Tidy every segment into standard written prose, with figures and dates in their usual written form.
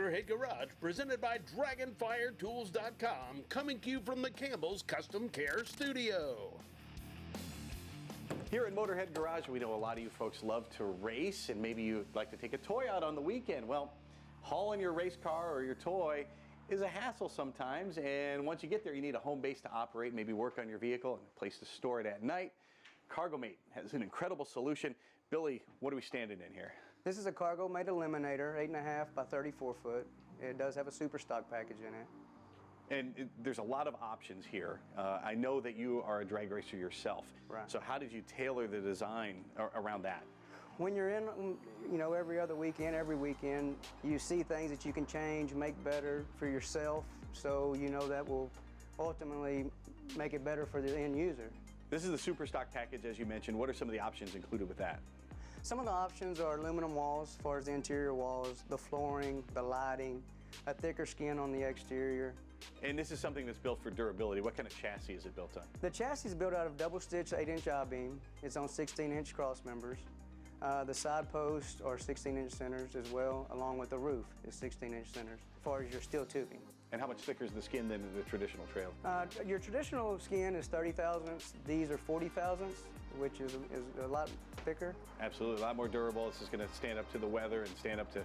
Motorhead Garage, presented by DragonfireTools.com, coming to you from the Campbell's Custom Care Studio. Here at Motorhead Garage, we know a lot of you folks love to race, and maybe you'd like to take a toy out on the weekend. Well, hauling your race car or your toy is a hassle sometimes, and once you get there, you need a home base to operate, maybe work on your vehicle, and a place to store it at night. CargoMate has an incredible solution. Billy, what are we standing in here? This is a CargoMate Eliminator, 8.5 by 34 foot. It does have a super stock package in it. And there's a lot of options here. I know that you are a drag racer yourself. Right. So how did you tailor the design around that? When you're in, every other weekend, every weekend, you see things that you can change, make better for yourself. So that will ultimately make it better for the end user. This is the super stock package, as you mentioned. What are some of the options included with that? Some of the options are aluminum walls, as far as the interior walls, the flooring, the lighting, a thicker skin on the exterior. And this is something that's built for durability. What kind of chassis is it built on? The chassis is built out of double-stitch 8-inch I-beam. It's on 16-inch cross members. The side posts are 16-inch centers as well, along with the roof is 16-inch centers, as far as your steel tubing. And how much thicker is the skin than the traditional trailer? Your traditional skin is 30 thousandths. These are 40 thousandths, which is a lot thicker. Absolutely, a lot more durable. This is going to stand up to the weather and stand up to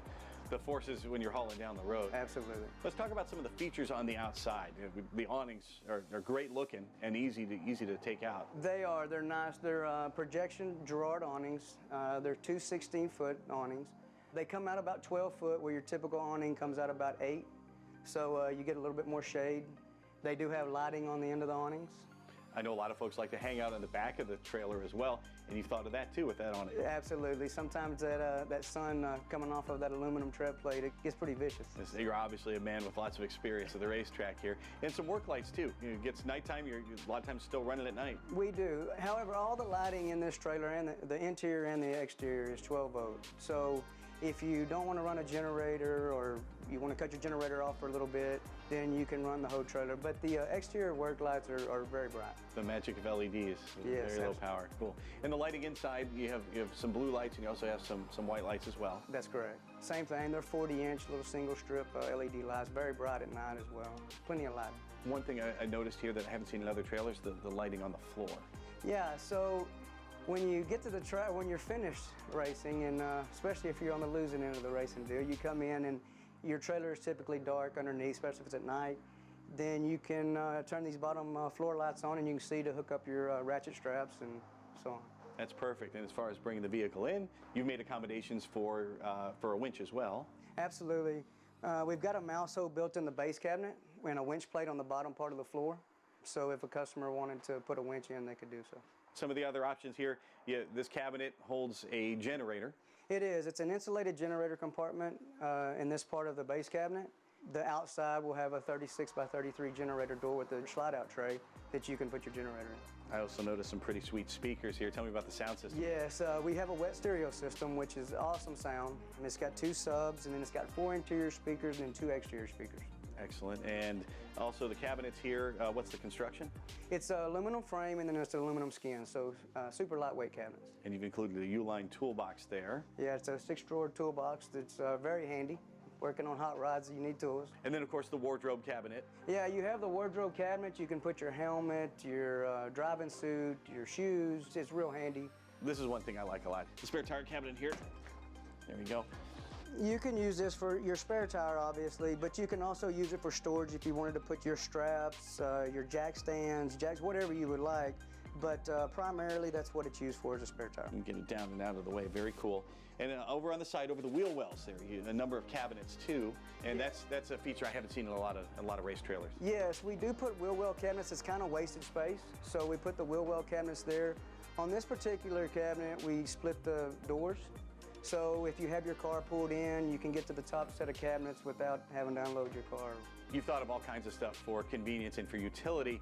the forces when you're hauling down the road. Absolutely. Let's talk about some of the features on the outside. The awnings are great looking and easy to take out. They are. They're nice. They're projection Girard awnings. They're two 16-foot awnings. They come out about 12 foot, where your typical awning comes out about 8. So you get a little bit more shade. They do have lighting on the end of the awnings. I know a lot of folks like to hang out on the back of the trailer as well, and you've thought of that too with that awning. Absolutely. Sometimes that sun coming off of that aluminum tread plate, it gets pretty vicious. You're obviously a man with lots of experience at the racetrack here, and some work lights too. It gets nighttime. You're a lot of times still running at night. We do. However, all the lighting in this trailer, and the interior and the exterior, is 12 volt. So if you don't want to run a generator, or you want to cut your generator off for a little bit, then you can run the whole trailer. But the exterior work lights are very bright. The magic of LEDs, yes, very low power, cool. And the lighting inside, you have some blue lights, and you also have some white lights as well. That's correct. Same thing, they're 40-inch little single strip LED lights, very bright at night as well. Plenty of lighting. One thing I noticed here that I haven't seen in other trailers, the lighting on the floor. Yeah, so when you get to the track, when you're finished racing, and especially if you're on the losing end of the racing deal, you come in and your trailer is typically dark underneath, especially if it's at night. Then you can turn these bottom floor lights on, and you can see to hook up your ratchet straps and so on. That's perfect. And as far as bringing the vehicle in, you've made accommodations for a winch as well. Absolutely. We've got a mouse hole built in the base cabinet and a winch plate on the bottom part of the floor. So if a customer wanted to put a winch in, they could do so. Some of the other options here, this cabinet holds a generator. It is. It's an insulated generator compartment in this part of the base cabinet. The outside will have a 36 by 33 generator door with a slide-out tray that you can put your generator in. I also noticed some pretty sweet speakers here. Tell me about the sound system. Yes, we have a wet stereo system, which is awesome sound. And it's got 2 subs, and then it's got 4 interior speakers and 2 exterior speakers. Excellent. And also the cabinets here, what's the construction? It's an aluminum frame, and then it's aluminum skin, so super lightweight cabinets. And you've included a U-line toolbox there. Yeah, it's a 6-drawer toolbox that's very handy. Working on hot rods, you need tools. And then, of course, the wardrobe cabinet. Yeah, you have the wardrobe cabinet. You can put your helmet, your driving suit, your shoes. It's real handy. This is one thing I like a lot. The spare tire cabinet here. There we go. You can use this for your spare tire, obviously, but you can also use it for storage if you wanted to put your straps, your jack stands, jacks, whatever you would like. But primarily, that's what it's used for, as a spare tire. You can get it down and out of the way. Very cool. And over on the side, over the wheel wells there, a number of cabinets too. And that's a feature I haven't seen in a lot of race trailers. Yes, we do put wheel well cabinets. It's kind of wasted space, so we put the wheel well cabinets there. On this particular cabinet, we split the doors. So if you have your car pulled in, you can get to the top set of cabinets without having to unload your car. You've thought of all kinds of stuff for convenience and for utility,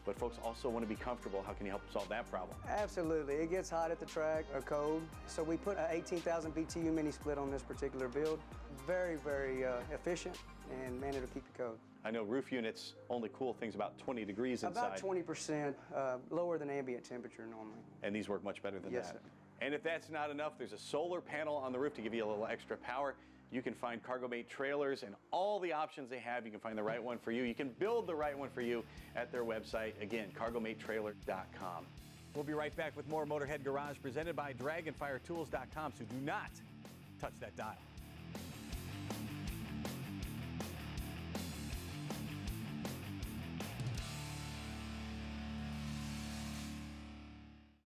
but folks also want to be comfortable. How can you help solve that problem? Absolutely. It gets hot at the track or cold. So we put an 18,000 BTU mini split on this particular build. Very, very efficient, and man, it'll keep you cold. I know roof units only cool things about 20 degrees inside. About 20% lower than ambient temperature normally. And these work much better than yes, that. Sir. And if that's not enough, there's a solar panel on the roof to give you a little extra power. you can find CargoMate trailers and all the options they have. You can find the right one for you. You can build the right one for you at their website. Again, CargoMateTrailer.com. We'll be right back with more Motorhead Garage presented by DragonfireTools.com, so do not touch that dial.